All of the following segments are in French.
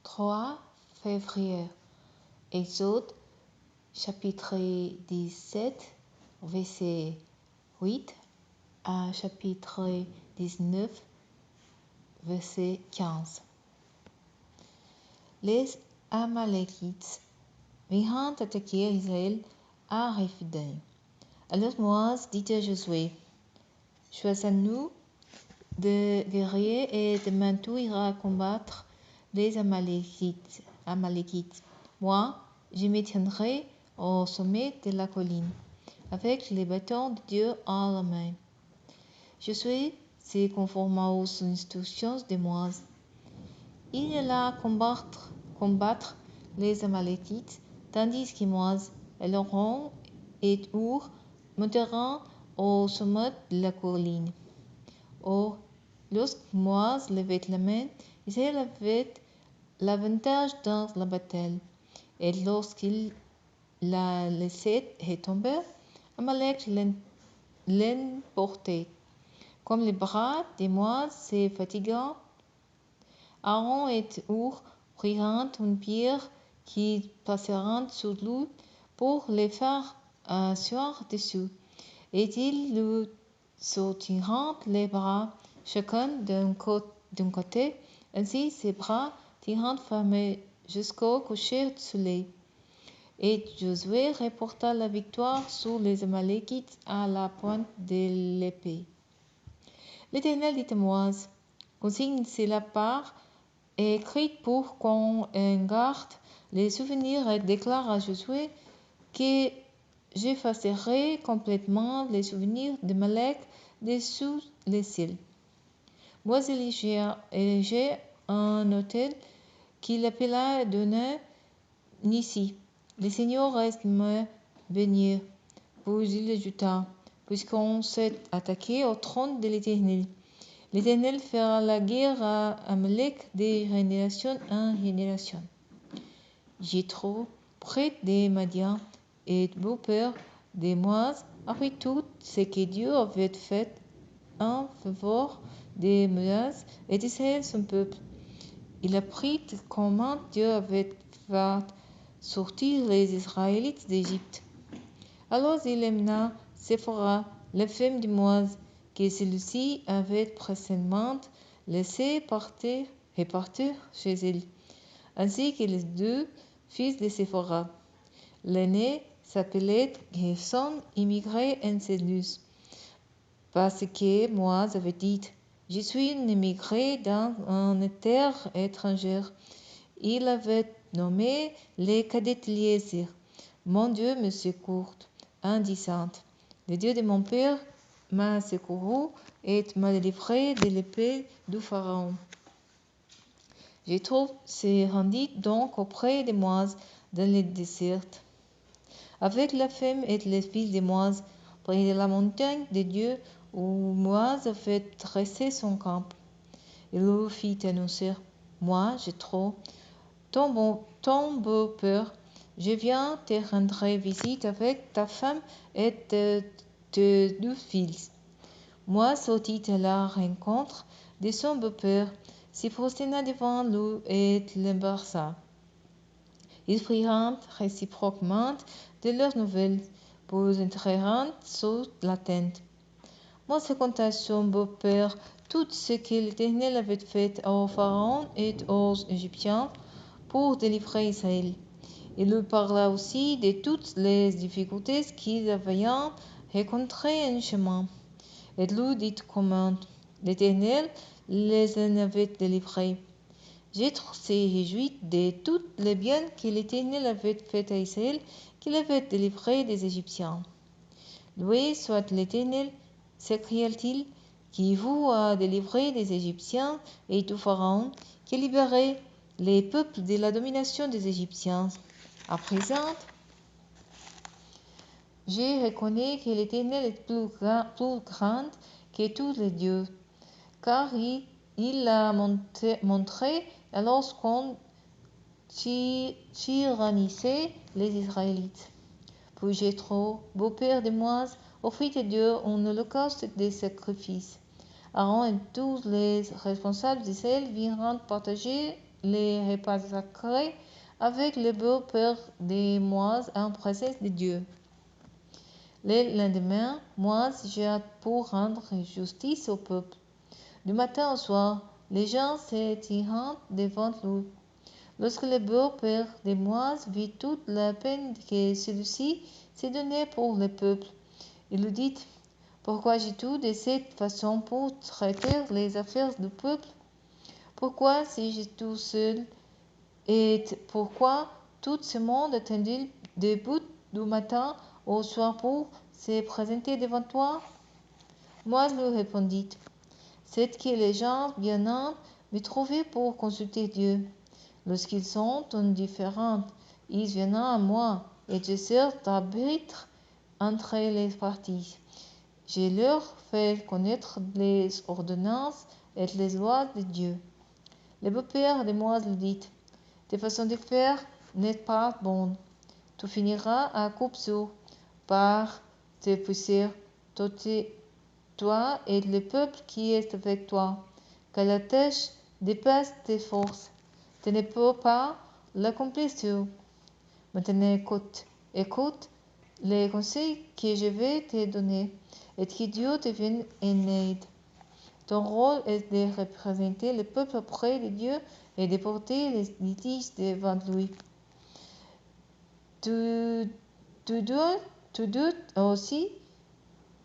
3 février. Exode, chapitre 17, verset 8 à chapitre 19, verset 15. Les Amalekites vinrent attaquer Israël à Rephidim. Alors Moïse dit à Josué, « Choisis-nous de guerriers et demain tu iras combattre les Amalekites. Moi, je me tiendrai au sommet de la colline, avec les bâtons de Dieu à la main. » Josué se conforma aux instructions de Moïse. Il alla combattre les Amalekites, tandis que Moïse, Aaron et Hur montèrent au sommet de la colline. Or, lorsque Moïse levait la main, Israël avait l'avantage dans la bataille. Et lorsqu'il la laissait retomber, Amalek l'emportait. Comme les bras de Moïse se fatiguaient, Aaron et Hur prirent une pierre qu'ils passèrent sur lui pour le faire asseoir dessus, et ils lui sortirent les bras, chacun d'un côté, ainsi ses bras tirant fermés jusqu'au coucher du soleil. Et Josué reporta la victoire sur les Amalekites à la pointe de l'épée. L'Éternel dit à Moïse, « Consigne cela par écrit pour qu'on en garde les souvenirs et déclare à Josué que j'effacerai complètement les souvenirs d'Amalek de sous le ciel. » Moïse érigea un autel qu'il appela Donnez Nissi. Le Seigneur reste me bénir. Puis il ajouta, puisqu'on s'est attaqué au trône de l'Éternel. L'Éternel fera la guerre à Amalek de génération en génération. Jéthro, prêtre de Madian et beau-père de Moïse, apprit tout ce que Dieu avait fait en faveur de Moïse et d'Israël son peuple. Il apprit comment Dieu avait fait sortir les Israélites d'Égypte. Alors il emmena Séphora, la femme de Moïse, que celui-ci avait précédemment laissé repartir chez elle, ainsi que les deux fils de Séphora. L'aîné s'appelait Gerson, immigré en Célus, parce que Moïse avait dit, « Je suis un immigré dans une terre étrangère. » Il avait nommé le cadet Eliezer. « Mon Dieu me secourt, en disant, le Dieu de mon père m'a secouru et m'a délivré de l'épée du Pharaon. » Jéthro se rendit donc auprès de Moïse dans le désert, avec la femme et les fils de Moïse, près de la montagne de Dieu où Moïse avait dressé son camp. Il lui fit annoncer, « Moi, Jéthro, ton beau-père, je viens te rendre visite avec ta femme et tes deux fils. » Moïse sortit à la rencontre de son beau-père, se prosterna devant lui et l'embrassa. Ils prirent réciproquement de leurs nouvelles, puis entrèrent sous la tente. Moïse raconta à son beau-père tout ce que l'Éternel avait fait au Pharaon et aux Égyptiens pour délivrer Israël. Il lui parla aussi de toutes les difficultés qu'ils avaient rencontrées en chemin, et lui dit comment l'Éternel les en avait délivrés. Jéthro se réjouit de tout le bien que l'Éternel avait fait à Israël, qu'il avait délivré des Égyptiens. « Loué soit l'Éternel, s'écria-t-il, qui vous a délivré des Égyptiens et du Pharaon, qui a libéré les peuples de la domination des Égyptiens. À présent, je reconnais que l'Éternel est plus grand que tous les dieux, car il l'a montré lorsqu'on tyrannisait les Israélites. » Puis Jéthro, beau-père de Moïse, offrit à Dieu un holocauste de sacrifice. Aaron et tous les responsables d'Israël vinrent partager les repas sacrés avec le beau-père des Moïse en présence de Dieu. Le lendemain, Moïse j'ai pour rendre justice au peuple. Du matin au soir, les gens s'étirent devant lui. Lorsque le beau-père des Moïse vit toute la peine que celui-ci s'est donnée pour le peuple, il lui dit: Pourquoi agis-tu de cette façon pour traiter les affaires du peuple? Pourquoi suis-je tout seul? Et pourquoi tout ce monde est-il debout du matin au soir pour se présenter devant toi? Moïse lui répondit: C'est que les gens viennent me trouver pour consulter Dieu. Lorsqu'ils sont indifférents, ils viennent à moi, et je sers d'arbitre entre les parties. Je leur fais connaître les ordonnances et les lois de Dieu. Le beau-père de Moïse lui dit: Tes façons de faire n'est pas bonne. Tu finiras à coupe-sou par te pousser, toi et le peuple qui est avec toi, car la tâche dépasse tes forces. Tu ne peux pas l'accomplir seul. Maintenant écoute les conseils que je vais te donner et que Dieu te vienne en aide. Ton rôle est de représenter le peuple auprès de Dieu et de porter les litiges devant lui. Tu dois aussi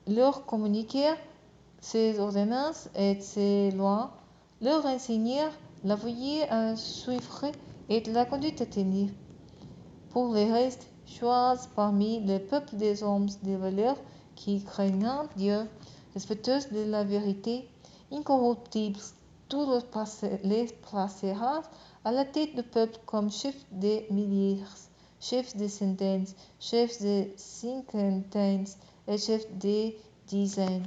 leur communiquer ces ordonnances et ces lois, leur enseigner la voie à suivre et la conduite à tenir. Pour le reste, choisis parmi le peuple des hommes de valeur qui craignent Dieu, respectueux de la vérité, incorruptibles. Tu les placeras à la tête du peuple comme chefs de milliers, chefs de centaines, chefs de cinquantaines et chefs de dizaines.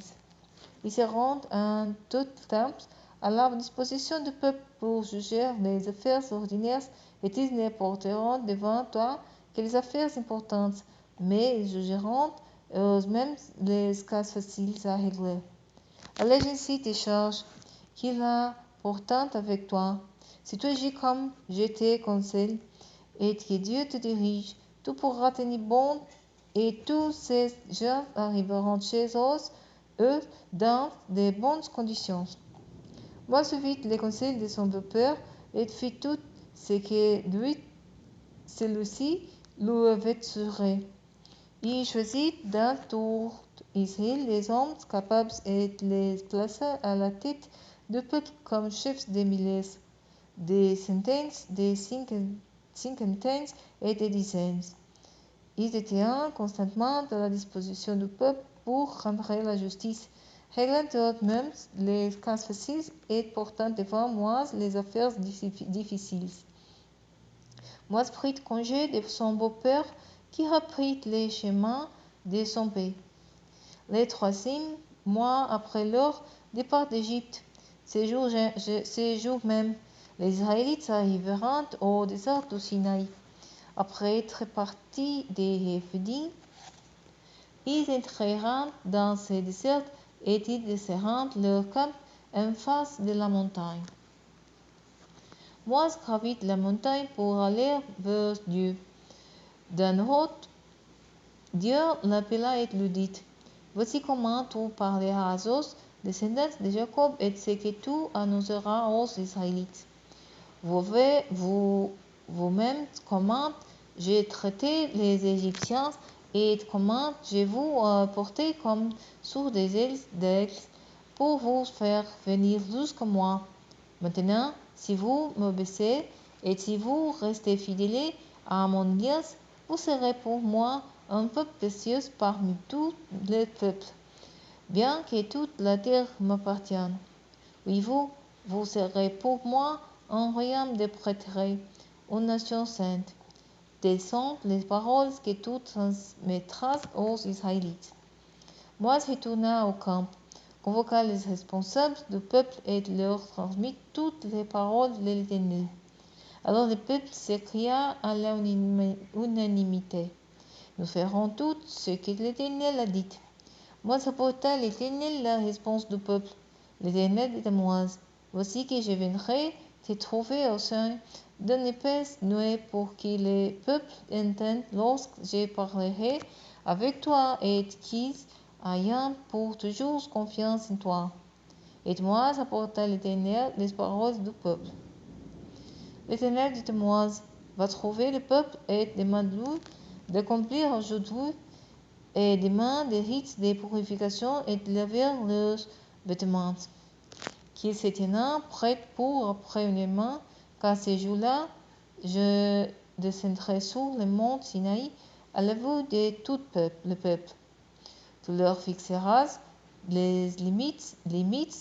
Ils seront en tout temps à la disposition du peuple pour juger les affaires ordinaires, et ils ne porteront devant toi que les affaires importantes, mais ils jugeront eux-mêmes les cas faciles à régler. Allège ainsi tes charges qu'il a pourtant avec toi. Si tu agis comme je te conseille, et que Dieu te dirige, tu pourras tenir bon, et tous ces gens arriveront chez eux dans de bonnes conditions. Moi suivis les conseils de son beau-père et fit tout ce que celui-ci lui avait juré. Il choisit dans tout Israël les hommes capables et les plaça à la tête du peuple comme chefs des milliers, des centaines, des cinquantaines et des dizaines. Ils étaient constamment à la disposition du peuple pour rendre la justice, réglant eux-mêmes les cas faciles et portant devant moi les affaires difficiles. Moïse prit congé de son beau-père qui reprit les chemins de son pays. Le troisième mois après leur départ d'Égypte, ce jour même, les Israélites arriveront au désert du Sinaï. Après être partis des Rephidim, ils entrèrent dans ce désert et ils descendront leur camp en face de la montagne. Moïse gravit la montagne pour aller vers Dieu. D'un haut, Dieu l'appela et lui dit: Voici comment tu parleras aux descendants de Jacob et ce que tu annonceras aux Israélites. Vous-même comment j'ai traité les Égyptiens et comment je vous porté comme sur des ailes d'aigle pour vous faire venir jusqu'à moi. Maintenant, si vous m'obéissez et si vous restez fidèles à mon alliance, vous serez pour moi un peuple précieux parmi tous les peuples, bien que toute la terre m'appartienne. Oui, vous serez pour moi un royaume de prêtres, une nation sainte. Telles sont les paroles que tu transmettras aux Israélites. Moïse retourna au camp, convoqua les responsables du peuple et leur transmit toutes les paroles de l'Éternel. Alors le peuple s'écria à l'unanimité: Nous ferons tout ce que l'Éternel a dit. Moïse apporta à l'Éternel la réponse du peuple. L'Éternel dit à Moïse: Voici que je viendrai s'est trouvé au sein d'une épaisse nuée pour que les peuples entendent lorsque je parlerai avec toi et qu'ils ayant pour toujours confiance en toi. Et Moïse apporta à l'Éternel les paroles du peuple. L'Éternel dit à Moïse, va trouver le peuple et demande-lui d'accomplir aujourd'hui et demain des rites de purification et de laver leurs vêtements. Qu'ils se tiennent prêts pour après-demain, car ce jour-là, je descendrai sur le mont Sinaï à la vue de tout le peuple. Tu leur fixeras les limites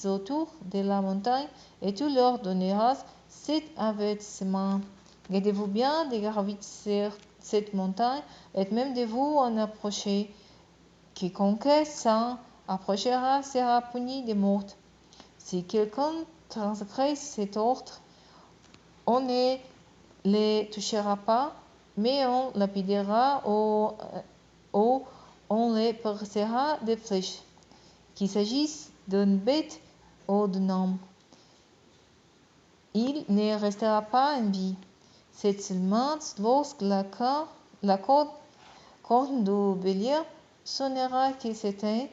autour de la montagne et tu leur donneras cet avertissement. Gardez-vous bien de gravir cette montagne et même de vous en approcher. Quiconque s'en approchera sera puni de mort. Si quelqu'un transgresse cet ordre, on ne les touchera pas, mais on lapidera ou on les percera de flèches, qu'il s'agisse d'une bête ou d'un homme. Il ne restera pas en vie. C'est seulement lorsque la corne du bélier sonnera que certains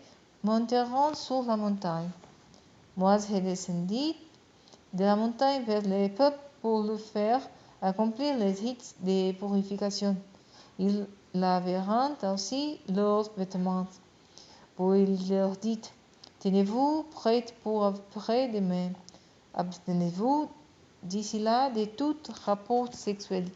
monteront sur la montagne. Moïse descendit de la montagne vers le peuple pour le faire accomplir les rites de purification. Ils laveront aussi leurs vêtements. Puis il leur dit, tenez-vous prêts pour après-demain. Abstenez-vous d'ici là de tout rapport sexuel.